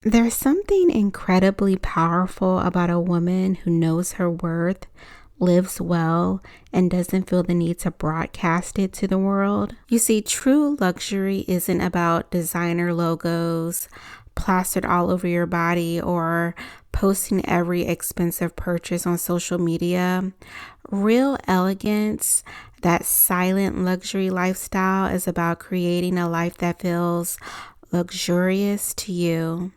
There's something incredibly powerful about a woman who knows her worth, lives well, and doesn't feel the need to broadcast it to the world. You see, true luxury isn't about designer logos plastered all over your body or posting every expensive purchase on social media. Real elegance, that silent luxury lifestyle, is about creating a life that feels luxurious to you,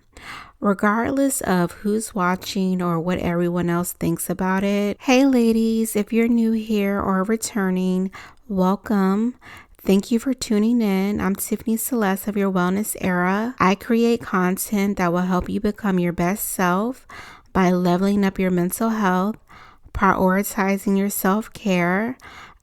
regardless of who's watching or what everyone else thinks about it. Hey ladies, if you're new here or returning, welcome. Thank you for tuning in. I'm Tiffany Celeste of Your Wellness Era. I create content that will help you become your best self by leveling up your mental health, prioritizing your self-care,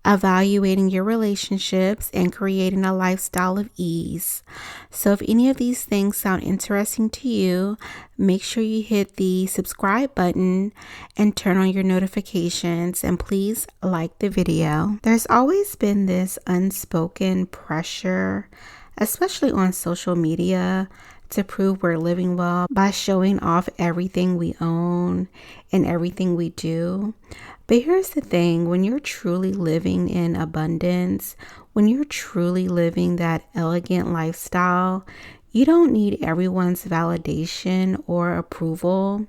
evaluating your relationships, and creating a lifestyle of ease. So if any of these things sound interesting to you, make sure you hit the subscribe button and turn on your notifications, and please like the video. There's always been this unspoken pressure, especially on social media, to prove we're living well by showing off everything we own and everything we do. But here's the thing, when you're truly living in abundance, when you're truly living that elegant lifestyle, you don't need everyone's validation or approval.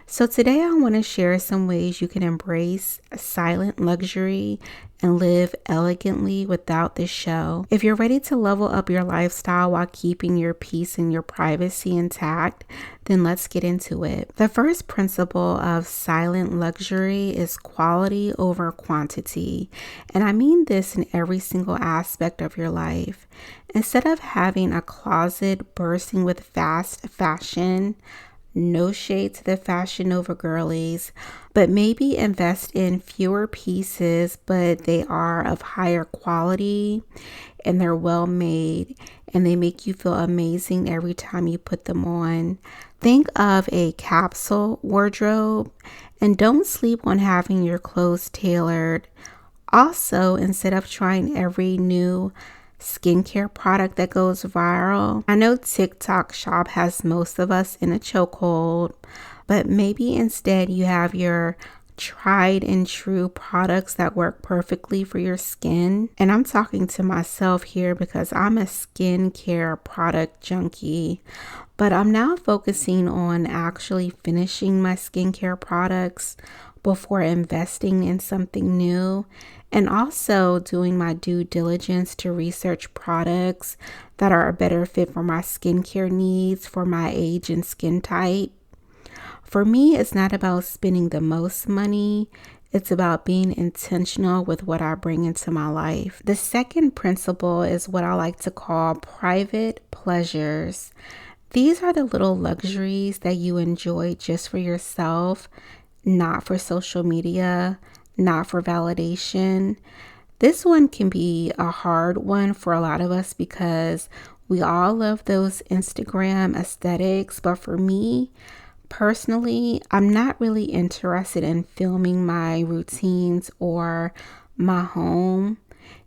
So today I want to share some ways you can embrace silent luxury and live elegantly without the show. If you're ready to level up your lifestyle while keeping your peace and your privacy intact, then let's get into it. The first principle of silent luxury is quality over quantity. And I mean this in every single aspect of your life. Instead of having a closet bursting with fast fashion, no shade to the Fashion Nova girlies, but maybe invest in fewer pieces, but they are of higher quality and they're well made and they make you feel amazing every time you put them on. Think of a capsule wardrobe and don't sleep on having your clothes tailored. Also, instead of trying every new skincare product that goes viral, I know TikTok Shop has most of us in a chokehold, but maybe instead you have your tried and true products that work perfectly for your skin. And I'm talking to myself here because I'm a skincare product junkie, but I'm now focusing on actually finishing my skincare products before investing in something new, and also doing my due diligence to research products that are a better fit for my skincare needs for my age and skin type. For me, it's not about spending the most money. It's about being intentional with what I bring into my life. The second principle is what I like to call private pleasures. These are the little luxuries that you enjoy just for yourself, not for social media, not for validation. This one can be a hard one for a lot of us because we all love those Instagram aesthetics. But for me, personally, I'm not really interested in filming my routines or my home.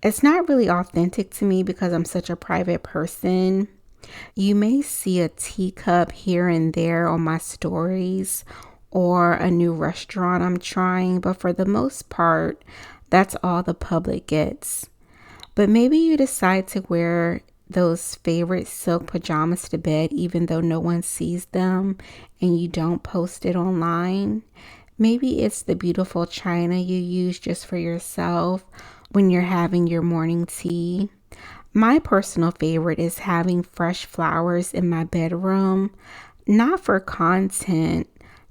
It's not really authentic to me because I'm such a private person. You may see a teacup here and there on my stories or a new restaurant I'm trying, but for the most part, that's all the public gets. But maybe you decide to wear those favorite silk pajamas to bed even though no one sees them and you don't post it online. Maybe it's the beautiful china you use just for yourself when you're having your morning tea. My personal favorite is having fresh flowers in my bedroom, not for content,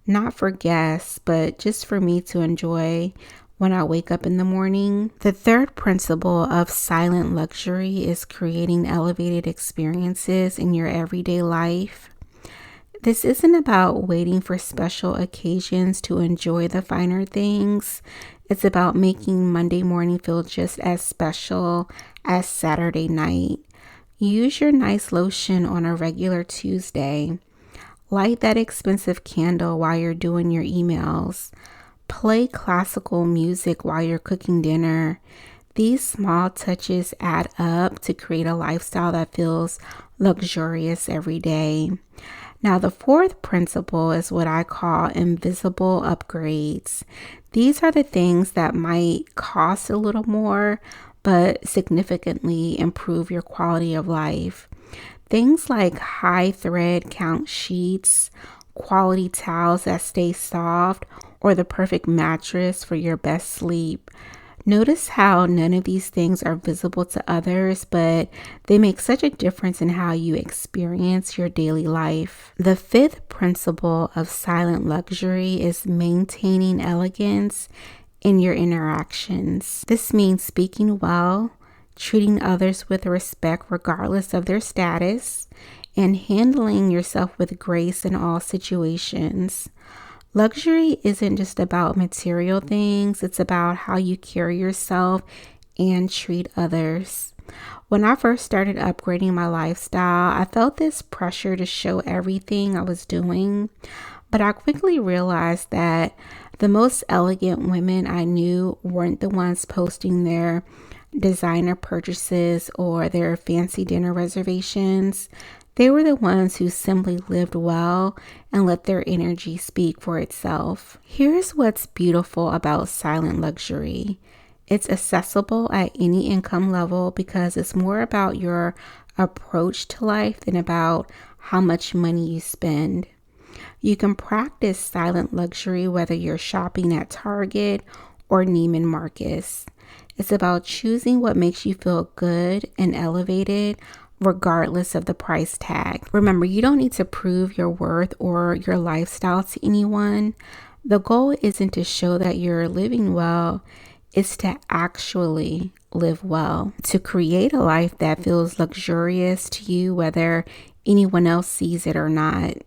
not for guests, but just for me to enjoy when I wake up in the morning. The third principle of silent luxury is creating elevated experiences in your everyday life. This isn't about waiting for special occasions to enjoy the finer things. It's about making Monday morning feel just as special as Saturday night. Use your nice lotion on a regular Tuesday. Light that expensive candle while you're doing your emails. Play classical music while you're cooking dinner. These small touches add up to create a lifestyle that feels luxurious every day. Now, the fourth principle is what I call invisible upgrades. These are the things that might cost a little more, but significantly improve your quality of life. Things like high thread count sheets, quality towels that stay soft, or the perfect mattress for your best sleep. Notice how none of these things are visible to others, but they make such a difference in how you experience your daily life. The fifth principle of silent luxury is maintaining elegance in your interactions. This means speaking well, treating others with respect regardless of their status, and handling yourself with grace in all situations. Luxury isn't just about material things, it's about how you carry yourself and treat others. When I first started upgrading my lifestyle, I felt this pressure to show everything I was doing, but I quickly realized that the most elegant women I knew weren't the ones posting their designer purchases or their fancy dinner reservations. They were the ones who simply lived well and let their energy speak for itself. Here's what's beautiful about silent luxury. It's accessible at any income level because it's more about your approach to life than about how much money you spend. You can practice silent luxury whether you're shopping at Target or Neiman Marcus. It's about choosing what makes you feel good and elevated regardless of the price tag. Remember, you don't need to prove your worth or your lifestyle to anyone. The goal isn't to show that you're living well, it's to actually live well, to create a life that feels luxurious to you, whether anyone else sees it or not.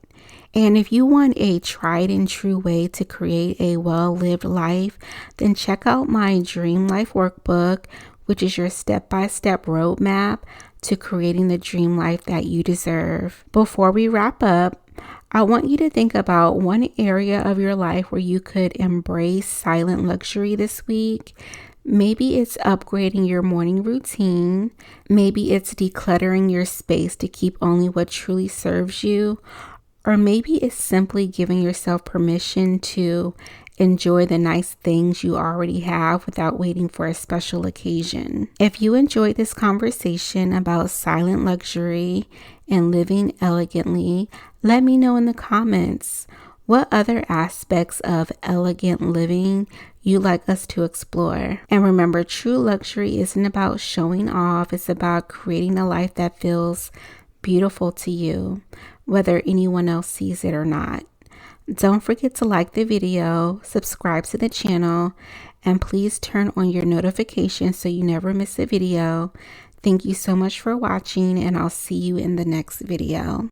And if you want a tried and true way to create a well-lived life, then check out my Dream Life Workbook, which is your step-by-step roadmap to creating the dream life that you deserve. Before we wrap up, I want you to think about one area of your life where you could embrace silent luxury this week. Maybe it's upgrading your morning routine. Maybe it's decluttering your space to keep only what truly serves you. Or maybe it's simply giving yourself permission to enjoy the nice things you already have without waiting for a special occasion. If you enjoyed this conversation about silent luxury and living elegantly, let me know in the comments what other aspects of elegant living you'd like us to explore. And remember, true luxury isn't about showing off, it's about creating a life that feels beautiful to you, whether anyone else sees it or not. Don't forget to like the video, subscribe to the channel, and please turn on your notifications so you never miss a video. Thank you so much for watching, and I'll see you in the next video.